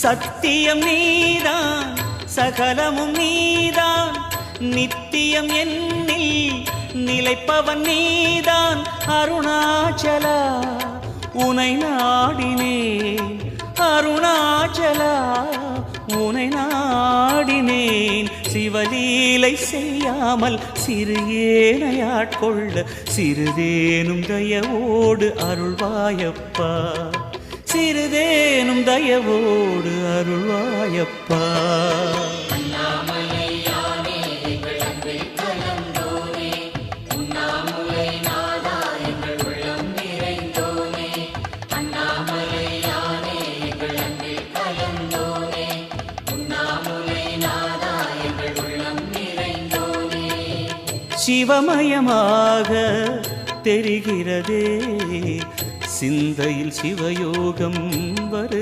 சத்தியம் நீதான் சகலமும் நீதான் நித்தியம் என்னில் நிலைப்பவன் நீதான் அருணாச்சலா உனை நாடினேன் அருணாச்சலா உனை நாடினேன் சிவலீலை செய்யாமல் சிறு ஏனையாட்கொள்ள சிறிதேனும் தயவோடு அருள்வாயப்பா சிறிதேனும் தயவோடு அருள்வாயப்பா சிவமயமாக தெரிகிறதே சிந்தையில் சிவயோகம் வரு